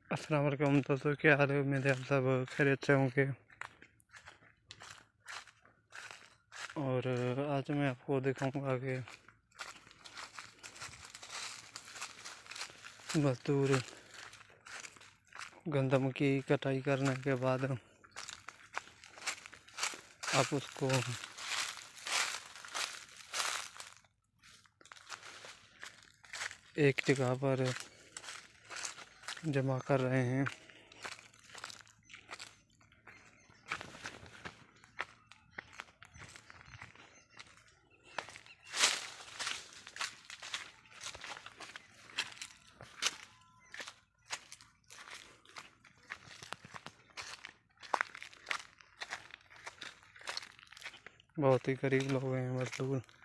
अस्सलाम वालेकुम दोस्तों, क्या हाल है। उम्मीद है आप सब खैरियत से होंगे। और आज मैं आपको दिखाऊंगा कि मजदूर गंदम की कटाई करने के बाद आप उसको एक जगह पर जमा कर रहे हैं। बहुत ही गरीब लोग हैं मजदूर।